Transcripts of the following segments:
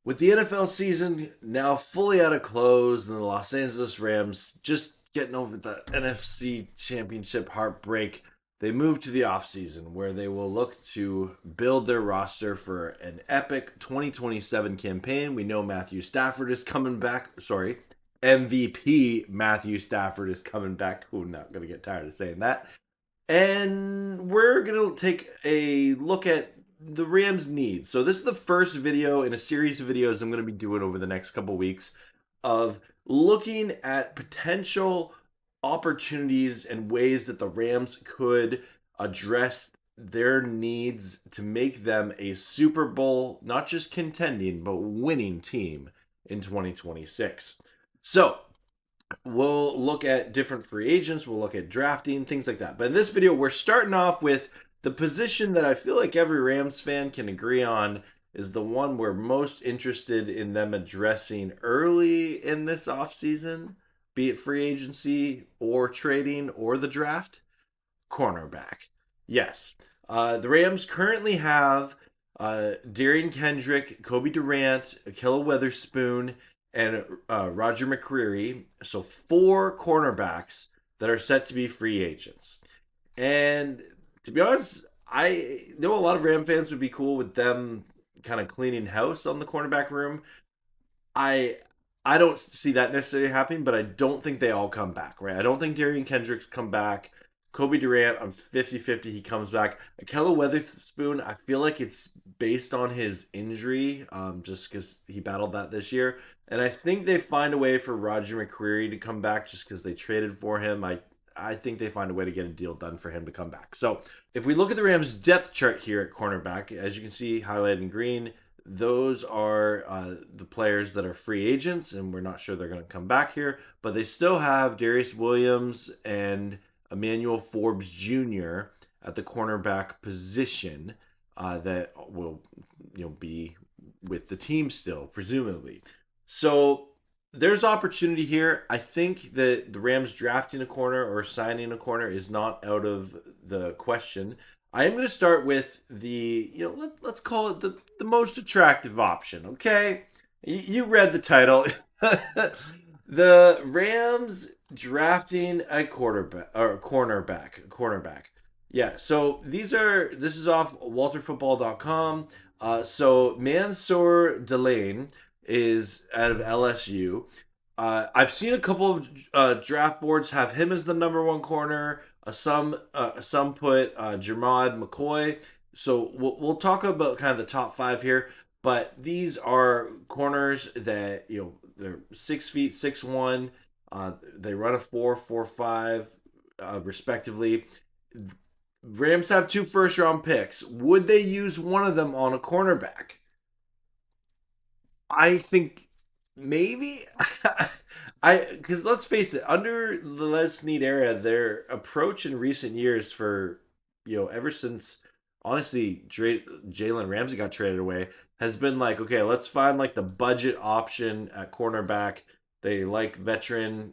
With the NFL season now fully out of close and the Los Angeles Rams just getting over the NFC Championship heartbreak, they move to the offseason where they will look to build their roster for an epic 2027 campaign. We know Matthew Stafford is coming back. Sorry, MVP Matthew Stafford is coming back. I'm not going to get tired of saying that. And we're going to take a look at the Rams' needs. So this is the first video in a series of videos I'm going to be doing over the next couple weeks of looking at potential opportunities and ways that the Rams could address their needs to make them a Super Bowl, not just contending, but winning team in 2026. So we'll look at different free agents, we'll look at drafting, things like that. But in this video, we're starting off with the position that I feel like every Rams fan can agree on is the one we're most interested in them addressing early in this offseason, be it free agency or trading or the draft. Cornerback. Yes. The Rams currently have Darian Kendrick, Cobie Durant, Ahkello Witherspoon, and Roger McCreary. So 4 cornerbacks that are set to be free agents. And to be honest, I know a lot of Ram fans would be cool with them kind of cleaning house on the cornerback room. I I don't see that necessarily happening, but I don't think they all come back, right? I don't think Darian Kendricks come back. Cobie Durant, I'm 50-50 he comes back. Ahkello Witherspoon, I feel like it's based on his injury, just because he battled that this year. And I think they find a way for Roger McCreary to come back just because they traded for him. I think they find a way to get a deal done for him to come back. So if we look at the Rams' depth chart here at cornerback, as you can see highlighted in green, those are the players that are free agents, and we're not sure they're going to come back here. But they still have Darious Williams and Emmanuel Forbes Jr. at the cornerback position that will be with the team still, presumably. So there's opportunity here. I think that the Rams drafting a corner or signing a corner is not out of the question. I am going to start with the, let's call it the most attractive option, okay? You read the title. The Rams drafting a quarterback or cornerback. Yeah, so this is off walterfootball.com. So Mansoor Delane is out of LSU. I've seen a couple of draft boards have him as the number one corner. Some put Jermod McCoy. So we'll talk about kind of the top 5 here. But these are corners that they're 6 feet 6'1". They run a 4.45 respectively. Rams have 2 first-round picks. Would they use one of them on a cornerback? I think maybe. Because let's face it, under the Snead era, their approach in recent years for ever since honestly Jalen Ramsey got traded away has been like, okay, let's find like the budget option at cornerback. They like veteran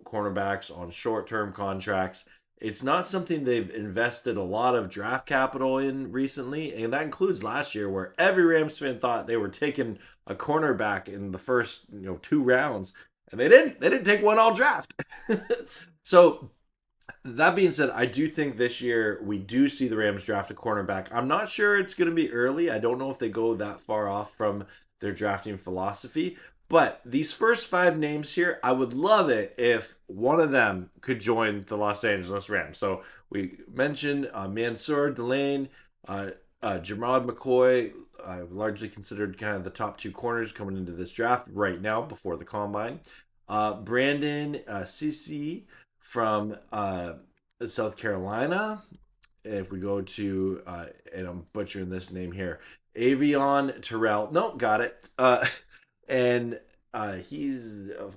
cornerbacks on short-term contracts. It's not something they've invested a lot of draft capital in recently, and that includes last year where every Rams fan thought they were taking a cornerback in the first 2 rounds, and they didn't take one all draft. So that being said, I do think this year we do see the Rams draft a cornerback. I'm not sure it's going to be early. I don't know if they go that far off from their drafting philosophy. But these first 5 names here, I would love it if one of them could join the Los Angeles Rams. So we mentioned Mansoor Delane, Jermod McCoy, largely considered kind of the top 2 corners coming into this draft right now before the combine. Brandon Cece from South Carolina. If we go to, and I'm butchering this name here, Avion Terrell. Nope, got it. And he's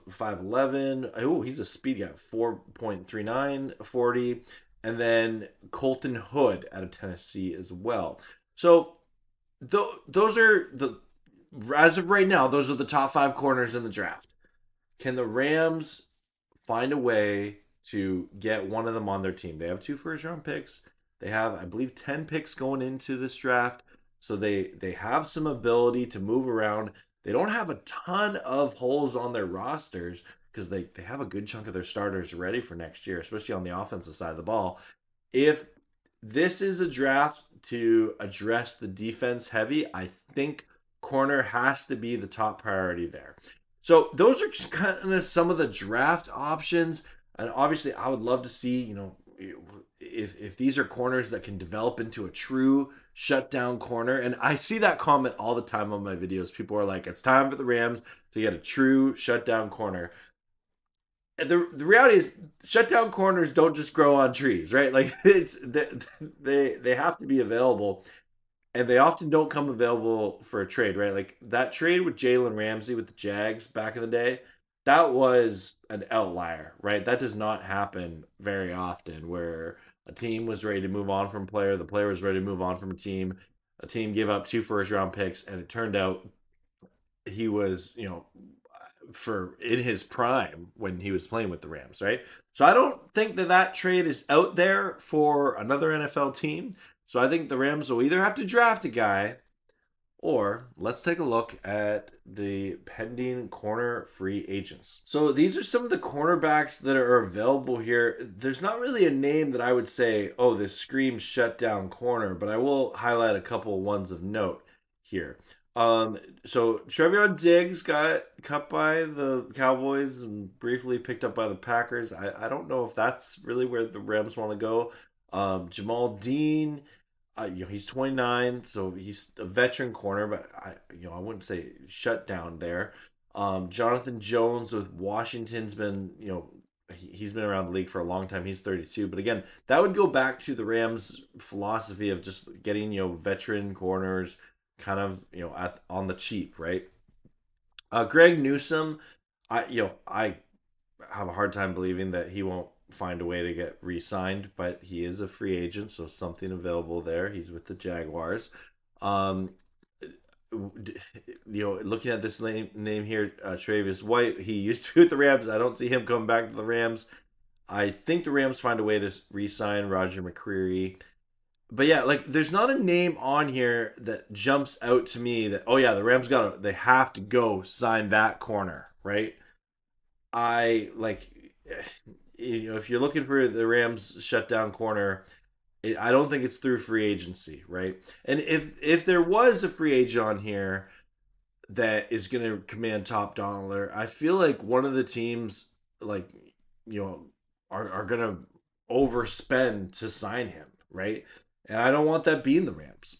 5'11". Oh, he's a speed guy, 4.39 40. And then Colton Hood out of Tennessee as well. So those are as of right now, those are the top 5 corners in the draft. Can the Rams find a way to get one of them on their team? They have 2 first-round picks. They have, I believe, 10 picks going into this draft. So they have some ability to move around. They don't have a ton of holes on their rosters because they have a good chunk of their starters ready for next year, especially on the offensive side of the ball. If this is a draft to address the defense heavy, I think corner has to be the top priority there. So those are just kind of some of the draft options. And obviously, I would love to see, if these are corners that can develop into a true shutdown corner. And I see that comment all the time on my videos. People are like, it's time for the Rams to get a true shutdown corner. And the reality is, shutdown corners don't just grow on trees, right? Like they have to be available, and they often don't come available for a trade, right? Like that trade with Jalen Ramsey with the Jags back in the day, that was an outlier, right? That does not happen very often where a team was ready to move on from a player, the player was ready to move on from a team gave up 2 first-round picks, and it turned out he was, for in his prime when he was playing with the Rams, right? So I don't think that trade is out there for another NFL team. So I think the Rams will either have to draft a guy, or let's take a look at the pending corner free agents. So these are some of the cornerbacks that are available here. There's not really a name that I would say, oh, this screams shutdown corner, but I will highlight a couple of ones of note here. So Trevion Diggs got cut by the Cowboys and briefly picked up by the Packers. I don't know if that's really where the Rams want to go. Jamal Dean, he's 29, so he's a veteran corner, but I wouldn't say shut down there. Jonathan Jones with Washington's been, he's been around the league for a long time. He's 32, but again, that would go back to the Rams' philosophy of just getting veteran corners, kind of on the cheap, right? Greg Newsome, I have a hard time believing that he won't find a way to get re-signed, but he is a free agent, so something available there. He's with the Jaguars. Looking at this name here, Travis White, he used to be with the Rams. I don't see him coming back to the Rams. I think the Rams find a way to re-sign Roger McCreary. But yeah, like there's not a name on here that jumps out to me that, oh yeah, the Rams they have to go sign that corner, right? I like, if you're looking for the Rams shutdown corner, I don't think it's through free agency, right? And if there was a free agent on here that is going to command top dollar, I feel like one of the teams, like, are going to overspend to sign him, right? And I don't want that being the Rams.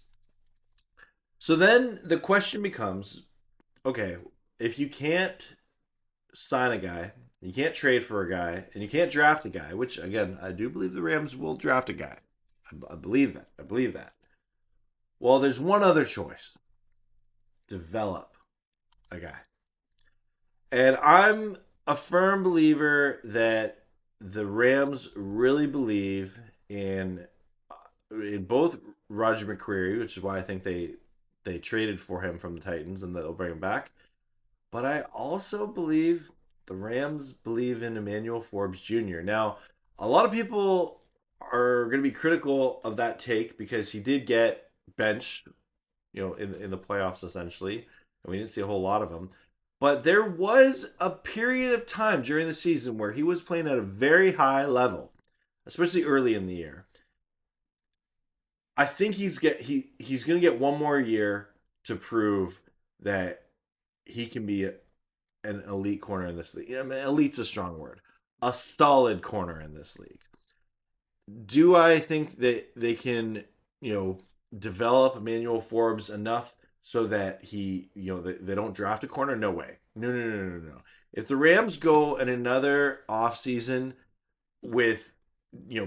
So then the question becomes, okay, if you can't sign a guy, you can't trade for a guy, and you can't draft a guy, which again, I do believe the Rams will draft a guy. I believe that. I believe that. Well, there's one other choice. Develop a guy. And I'm a firm believer that the Rams really believe in both Roger McCreary, which is why I think they traded for him from the Titans and they'll bring him back. But I also believe the Rams believe in Emmanuel Forbes Jr. Now, a lot of people are going to be critical of that take because he did get benched, in the playoffs essentially, and we didn't see a whole lot of him. But there was a period of time during the season where he was playing at a very high level, especially early in the year. I think he's going to get one more year to prove that he can be an elite corner in this league. I mean, elite's a strong word. A solid corner in this league. Do I think that they can, develop Emmanuel Forbes enough so that they don't draft a corner? No way. No. If the Rams go in another offseason with,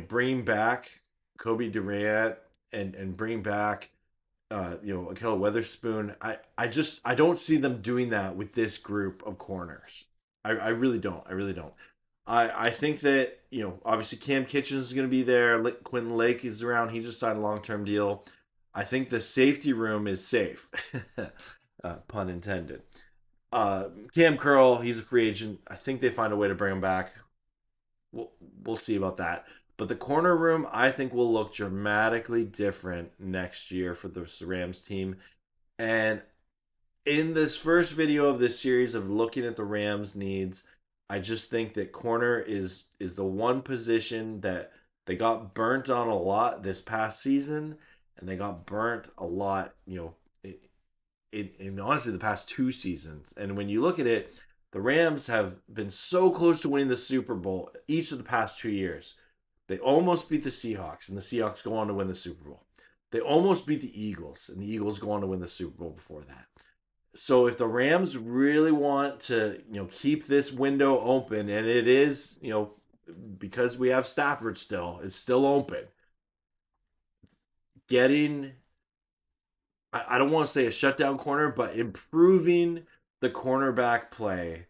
bringing back Cobie Durant and bring back Ahkello Witherspoon, I don't see them doing that with this group of corners. I really don't. I think that, obviously Cam Kitchens is going to be there. Quentin Lake is around. He just signed a long-term deal. I think the safety room is safe. Pun intended. Cam Curl, he's a free agent. I think they find a way to bring him back. We'll see about that. But the corner room, I think, will look dramatically different next year for the Rams team. And in this first video of this series of looking at the Rams' needs, I just think that corner is the one position that they got burnt on a lot this past season, and they got burnt a lot, in honestly the past 2 seasons. And when you look at it, the Rams have been so close to winning the Super Bowl each of the past 2 years. They almost beat the Seahawks, and the Seahawks go on to win the Super Bowl. They almost beat the Eagles, and the Eagles go on to win the Super Bowl before that. So if the Rams really want to, keep this window open, and it is, because we have Stafford still, it's still open. Getting, I don't want to say a shutdown corner, but improving the cornerback play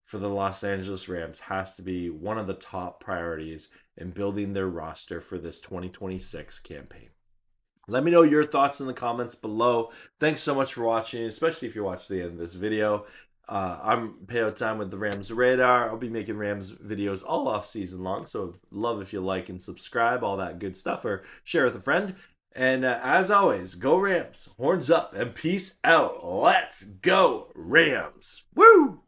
for the Los Angeles Rams has to be one of the top priorities in building their roster for this 2026 campaign. Let me know your thoughts in the comments below. Thanks so much for watching, especially if you're watching the end of this video. I'm Peo Time with the Rams Radar. I'll be making Rams videos all off season long, so love if you like and subscribe, all that good stuff, or share with a friend. And as always, go Rams, horns up, and peace out. Let's go Rams. Woo!